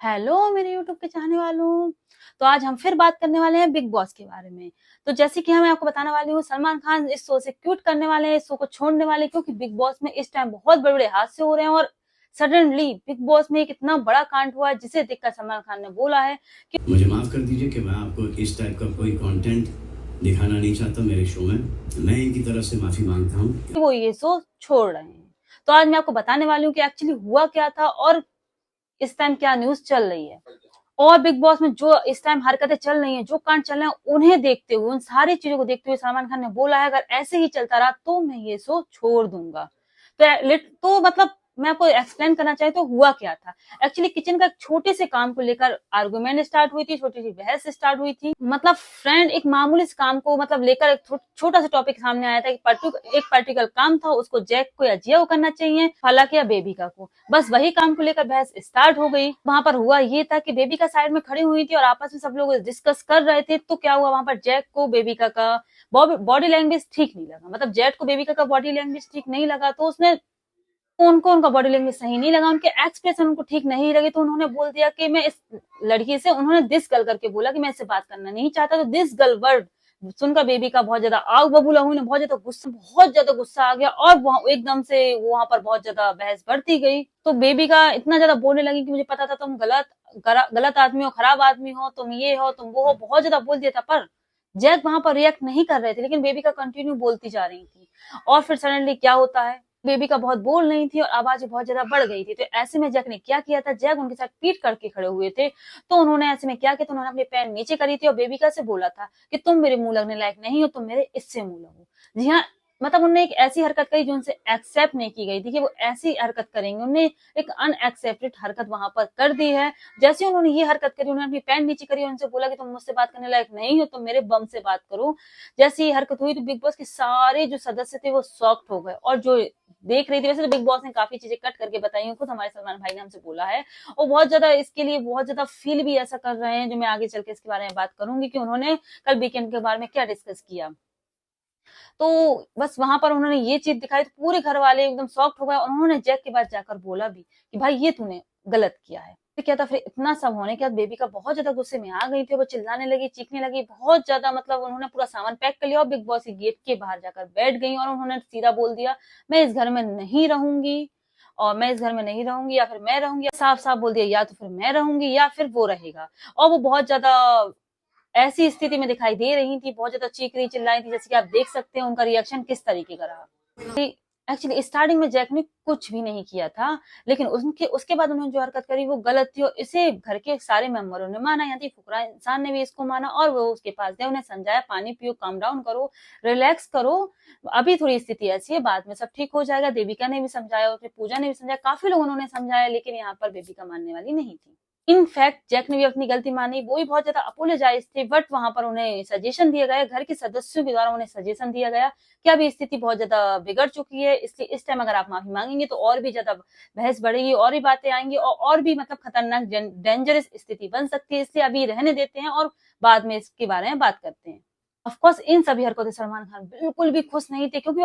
Hello मेरे YouTube के चाहने वालों। तो आज हम फिर बात करने वाले हैं बिग बॉस के बारे में। तो जैसे कि मैं आपको बताने वाली हूँ, सलमान खान इस शो से क्विट करने वाले हैं, इस शो को छोड़ने वाले हैं, क्योंकि बिग बॉस में इस टाइम बहुत बड़े बड़े हादसे हो रहे हैं और सडनली बिग बॉस में एक इतना बड़ा कांड हुआ है जिसे देखकर सलमान खान ने बोला है कि मुझे माफ कर दीजिए कि मैं आपको इस टाइप का कोई कंटेंट दिखाना नहीं चाहता मेरे शो में। मैं इनकी तरफ से माफी मांगता हूँ। वो ये शो छोड़ रहे हैं। तो आज मैं आपको बताने वाली हूँ कि एक्चुअली हुआ क्या था और इस टाइम क्या न्यूज चल रही है। और बिग बॉस में जो इस टाइम हरकतें चल रही हैं, जो कांड चल रहे हैं, उन्हें देखते हुए, उन सारी चीजों को देखते हुए सलमान खान ने बोला है अगर ऐसे ही चलता रहा तो मैं ये शो छोड़ दूंगा। तो मतलब मैं आपको एक्सप्लेन करना चाहे तो हुआ क्या था। एक्चुअली किचन का एक छोटे से काम को लेकर आर्गुमेंट स्टार्ट हुई थी, छोटी सी बहस स्टार्ट हुई थी। मतलब फ्रेंड एक मामूली से काम को मतलब लेकर एक छोटा सा टॉपिक सामने आया था कि एक पर्टिकुलर काम था, उसको जैक को या जिया को करना चाहिए, हालांकि या बेबिका को। बस वही काम को लेकर बहस स्टार्ट हो गई। वहां पर हुआ ये था कि बेबिका साइड में खड़ी हुई थी और आपस में सब लोग डिस्कस कर रहे थे। तो क्या हुआ, वहां पर जैक को बेबिका का बॉडी लैंग्वेज ठीक नहीं लगा। मतलब जैक को बेबिका का बॉडी लैंग्वेज ठीक नहीं लगा, तो उसने उनको उनका बॉडी लैंग्वेज सही नहीं लगा, उनके एक्सप्रेशन उनको ठीक नहीं लगे। तो उन्होंने बोल दिया कि मैं इस लड़की से, उन्होंने दिस गर्ल करके बोला कि मैं इससे बात करना नहीं चाहता। तो दिस गर्ल वर्ड सुनकर बेबी का बहुत ज्यादा आग बबूला हुई, बहुत ज्यादा गुस्सा आ गया और वहां एकदम से वहां पर बहुत ज्यादा बहस बढ़ती गई। तो बेबी का इतना ज्यादा बोलने लगी कि मुझे पता था तुम गलत आदमी हो, खराब आदमी हो, तुम ये हो, तुम वो हो, बहुत ज्यादा बोल दिया था। पर जैक वहां पर रिएक्ट नहीं कर रहे थे, लेकिन बेबी का कंटिन्यू बोलती जा रही थी। और फिर सडनली क्या होता है, बेबी का बहुत बोल रही थी और आवाज बहुत ज्यादा बढ़ गई थी। तो ऐसे में जैक ने क्या किया था, जैक उनके साथ पीट करके खड़े हुए थे। तो उन्होंने ऐसे में क्या किया, तो उन्होंने अपने पैर नीचे करी थी और बेबिका से बोला था कि तुम मेरे मुंह लगने लायक नहीं हो, तुम मेरे इससे मुंह लगो। जी हाँ, मतलब उन्होंने एक ऐसी हरकत करी जो उनसे एक्सेप्ट नहीं की गई थी कि वो ऐसी हरकत करेंगे। उन्होंने एक अनएक्सेप्टेड हरकत वहां पर कर दी है। जैसे उन्होंने ये हरकत करी, उन्होंने अपनी पैंट नीचे करी, उनसे बोला कि तुम मुझसे बात करने लायक नहीं हो, तुम मेरे बम से बात करो। जैसे ये हरकत हुई तो बिग बॉस के सारे जो सदस्य थे वो शॉक्ड हो गए। और जो देख रही थी, वैसे तो बिग बॉस ने काफी चीजें कट करके बताई, खुद हमारे सलमान भाई ने हमसे बोला है। और बहुत ज्यादा इसके लिए बहुत ज्यादा फील भी ऐसा कर रहे हैं, जो मैं आगे चल के इसके बारे में बात करूंगी कि उन्होंने कल वीकेंड के बारे में क्या डिस्कस किया। तो बस वहां पर उन्होंने ये चीज दिखाई तो पूरे घर वाले एकदम शॉक्ड हो गए। और उन्होंने जैक के पास जाकर बोला भी कि भाई ये तूने गलत किया है। फिर क्या था, फिर इतना सब होने के बाद बेबी का बहुत ज्यादा गुस्से में आ गई थी, वो चिल्लाने लगी, चीखने लगी बहुत ज्यादा। मतलब उन्होंने पूरा सामान पैक कर लिया और बिग बॉस के गेट के बाहर जाकर बैठ गई और उन्होंने सीधा बोल दिया मैं इस घर में नहीं रहूंगी, और मैं इस घर में नहीं रहूंगी, या फिर मैं रहूंगी। साफ साफ बोल दिया, या तो फिर मैं रहूंगी या फिर वो रहेगा। और वो बहुत ज्यादा ऐसी स्थिति में दिखाई दे रही थी, बहुत ज्यादा चीख रही चिल्लाई थी। जैसे कि आप देख सकते हैं उनका रिएक्शन किस तरीके का रहा। एक्चुअली स्टार्टिंग में जैक ने कुछ भी नहीं किया था, लेकिन उनके उसके बाद उन्होंने जो हरकत करी वो गलत थी और इसे घर के सारे मेंबरों ने माना। यहाँ तक फुकरा इंसान ने भी इसको माना और वो उसके पास गए, उन्हें समझाया पानी पियो, काम डाउन करो, रिलैक्स करो, अभी थोड़ी स्थिति ऐसी है, बाद में सब ठीक हो जाएगा। देविका ने भी समझाया, उसने पूजा ने भी समझाया, काफी लोगों ने समझाया, लेकिन यहाँ पर बेबिका मानने वाली नहीं थी। इनफैक्ट जैक ने भी अपनी गलती मानी, वो भी बहुत ज्यादा अपोलोजाइज थे। बट वहां पर उन्हें सजेशन दिया गया, घर के सदस्यों के द्वारा उन्हें सजेशन दिया गया कि अभी स्थिति बहुत ज्यादा बिगड़ चुकी है, इसलिए इस टाइम अगर आप माफी मांगेंगे तो और भी ज्यादा बहस बढ़ेगी, और भी बातें आएंगी और भी मतलब खतरनाक डेंजरस स्थिति बन सकती है, इसलिए अभी रहने देते हैं और बाद में इसके बारे में बात करते हैं। ऑफकोर्स इन सभी हरकतों से सलमान खान बिल्कुल भी खुश नहीं थे, क्योंकि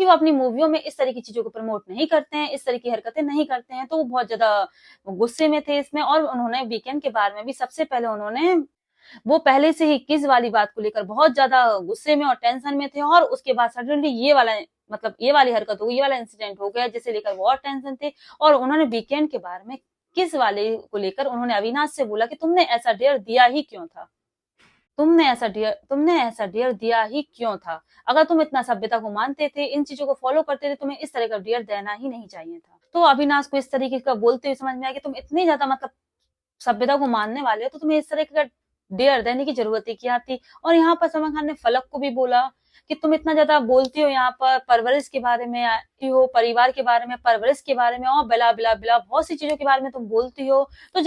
वो अपनी मूवियों में इस तरह की चीजों को प्रमोट नहीं करते हैं, इस तरह की हरकतें नहीं करते हैं। तो वो बहुत ज्यादा गुस्से में थे इसमें। और उन्होंने वीकेंड के बारे में भी सबसे पहले उन्होंने, वो पहले से ही किस वाली बात को लेकर बहुत ज्यादा गुस्से में और टेंशन में थे, और उसके बाद सडनली ये वाला मतलब ये वाली हरकत हो गई, ये वाला इंसिडेंट हो गया, जिसे लेकर वो और टेंशन थे। और उन्होंने वीकेंड के बारे में किस वाले को लेकर उन्होंने अविनाश से बोला कि तुमने ऐसा डेयर दिया ही क्यों था, तुमने ऐसा डियर दिया ही क्यों था। अगर तुम इतना सभ्यता को मानते थे, इन चीजों को फॉलो करते थे, तुम्हें इस तरह का डियर देना ही नहीं चाहिए था। तो अविनाश को इस तरीके का बोलते हुए समझ में आया कि तुम इतनी ज्यादा मतलब सभ्यता को मानने वाले हो, तो तुम्हें इस तरह का डियर देने की जरूरत ही क्या थी। और यहाँ पर सलमान खान ने फलक को भी बोला कि तुम इतना ज्यादा बोलती हो यहाँ पर परवरिश के बारे में, आती हो परिवार के बारे में, परवरिश के बारे में, और बिला बिला बिला बहुत सी चीजों के बारे में तुम बोलती हो। तो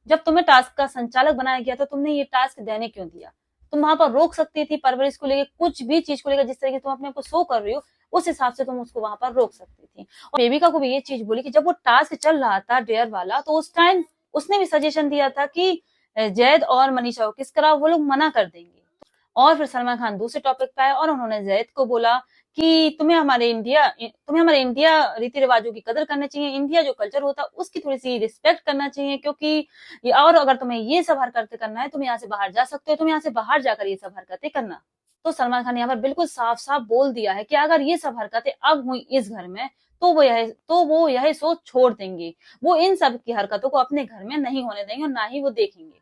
जब तुम्हें टास्क का संचालक बनाया गया था, तुमने ये टास्क देने क्यों दिया। तुम वहां पर रोक सकती थी, परवरिश को लेकर, कुछ भी चीज को लेकर, जिस तरीके से तुम अपने को शो कर रही हो उस हिसाब से तुम उसको वहां पर रोक सकती थी। और बेबिका को भी ये चीज बोली कि जब वो टास्क चल रहा था डेयर वाला, तो उस टाइम उसने भी सजेशन दिया था कि जैद और मनीषा को किस तरह वो लोग मना कर देंगे। और फिर सलमान खान दूसरे टॉपिक पे आए और उन्होंने जैद को बोला कि तुम्हें हमारे इंडिया रीति रिवाजों की कदर करनी चाहिए, इंडिया जो कल्चर होता है उसकी थोड़ी सी रिस्पेक्ट करना चाहिए, क्योंकि और अगर तुम्हें ये सब हरकतें करना है तुम यहाँ से बाहर जा सकते हो, तुम यहाँ से बाहर जाकर ये सब हरकतें करना। तो सलमान खान ने यहाँ पर बिल्कुल साफ साफ बोल दिया है कि अगर ये सब हरकतें अब हुई इस घर में तो वो यह सोच छोड़ देंगे, वो इन सब की हरकतों को अपने घर में नहीं होने देंगे और ना ही वो देखेंगे।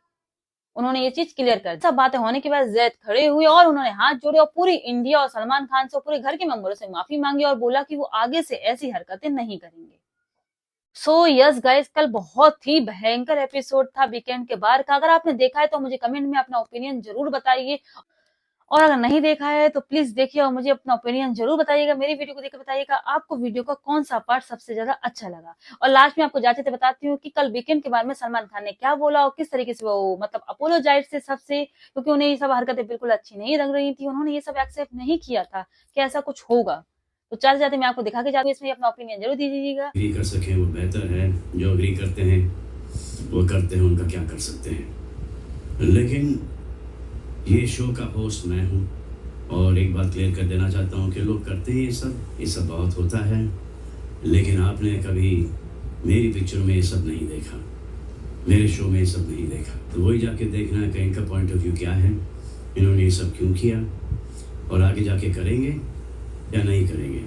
उन्होंने ये चीज क्लियर कर दी। सब बातें होने के बाद जैद खड़े हुए और उन्होंने हाथ जोड़े और पूरी इंडिया और सलमान खान से पूरे घर के मेंबरों से माफी मांगी और बोला कि वो आगे से ऐसी हरकतें नहीं करेंगे। सो यस गाइस, कल बहुत ही भयंकर एपिसोड था वीकेंड के बाहर का। अगर आपने देखा है तो मुझे कमेंट में अपना ओपिनियन जरूर बताइए, और अगर नहीं देखा है तो प्लीज देखिए और मुझे अपना ओपिनियन जरूर बताइएगा। मेरी वीडियो को देखकर बताइएगा आपको वीडियो का कौन सा पार्ट सबसे ज्यादा अच्छा लगा। और लास्ट में आपको जाते बताती हूँ कि कल वीकेंड के बारे में सलमान खान ने क्या बोला और किस तरीके से वो मतलब अपोलोजाइज से सबसे, क्योंकि उन्हें ये सब हरकतें बिल्कुल अच्छी नहीं लग रही थी, उन्होंने ये सब एक्सेप्ट नहीं किया था कि ऐसा कुछ होगा। तो चल जाते मैं आपको दिखा के जाऊंगी, इसमें अपना ओपिनियन जरूर दीजिएगा। एग्री कर सके वो बेहतर है, जो एग्री करते हैं वो करते हैं, उनका क्या कर सकते हैं। लेकिन ये शो का होस्ट मैं हूँ और एक बात क्लियर कर देना चाहता हूँ कि लोग करते हैं ये सब बहुत होता है, लेकिन आपने कभी मेरी पिक्चर में ये सब नहीं देखा, मेरे शो में ये सब नहीं देखा। तो वही जाके देखना है कि इनका पॉइंट ऑफ व्यू क्या है, इन्होंने ये सब क्यों किया और आगे जाके करेंगे या नहीं करेंगे।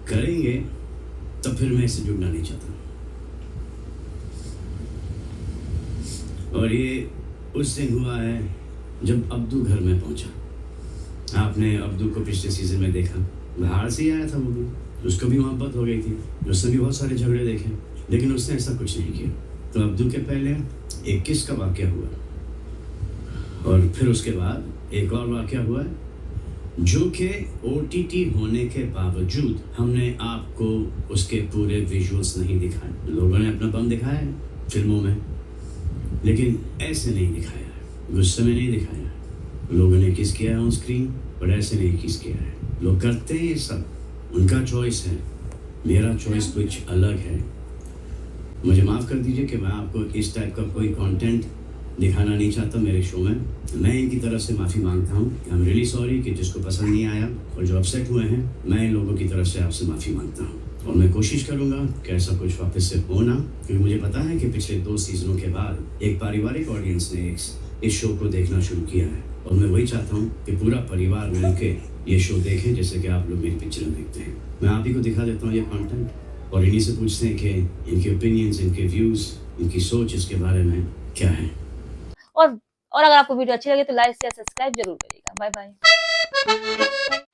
करेंगे तब फिर मैं इससे जुड़ना नहीं चाहता। और ये उस दिन हुआ है जब अब्दू घर में पहुंचा। आपने अब्दू को पिछले सीजन में देखा, बाहर से ही आया था वो भी, उसको भी मोहब्बत हो गई थी, उसने भी बहुत सारे झगड़े देखे, लेकिन उसने ऐसा कुछ नहीं किया। तो अब्दू के पहले एक किस का वाकया हुआ और फिर उसके बाद एक और वाकया हुआ जो कि OTT होने के बावजूद हमने आपको उसके पूरे विजुअल्स नहीं दिखाए। लोगों ने अपना बम दिखाया है फिल्मों में, लेकिन ऐसे नहीं दिखाया है, गुस्से में नहीं दिखाया है। लोगों ने किस किया है ऑन स्क्रीन, पर ऐसे नहीं किस किया है। लोग करते हैं ये सब, उनका चॉइस है, मेरा चॉइस कुछ अलग है। मुझे माफ़ कर दीजिए कि मैं आपको इस टाइप का कोई कंटेंट दिखाना नहीं चाहता मेरे शो में। मैं इनकी तरफ से माफ़ी मांगता हूँ। आई एम रियली सॉरी कि जिसको पसंद नहीं आया और जो अपसेट हुए हैं, मैं इन लोगों की तरफ से आपसे माफ़ी मांगता हूँ और मैं कोशिश करूँगा कि ऐसा कुछ वापस से हो ना, क्योंकि मुझे पता है कि पिछले 2 सीजनों के बाद एक पारिवारिक ऑडियंस ने इस शो को देखना शुरू किया है और मैं वही चाहता हूँ कि पूरा परिवार मिलकर ये शो देखें जैसे कि आप लोग मेरी पिक्चरें देखते हैं। मैं आप ही को दिखा देता हूँ ये कंटेंट और इन्हीं से पूछते हैं कि इनके ओपिनियंस, इनके व्यूज़, इनकी सोच इसके बारे में क्या है। और अगर आपको वीडियो अच्छी लगे तो लाइक शेयर सब्सक्राइब जरूर करिएगा। Bye bye.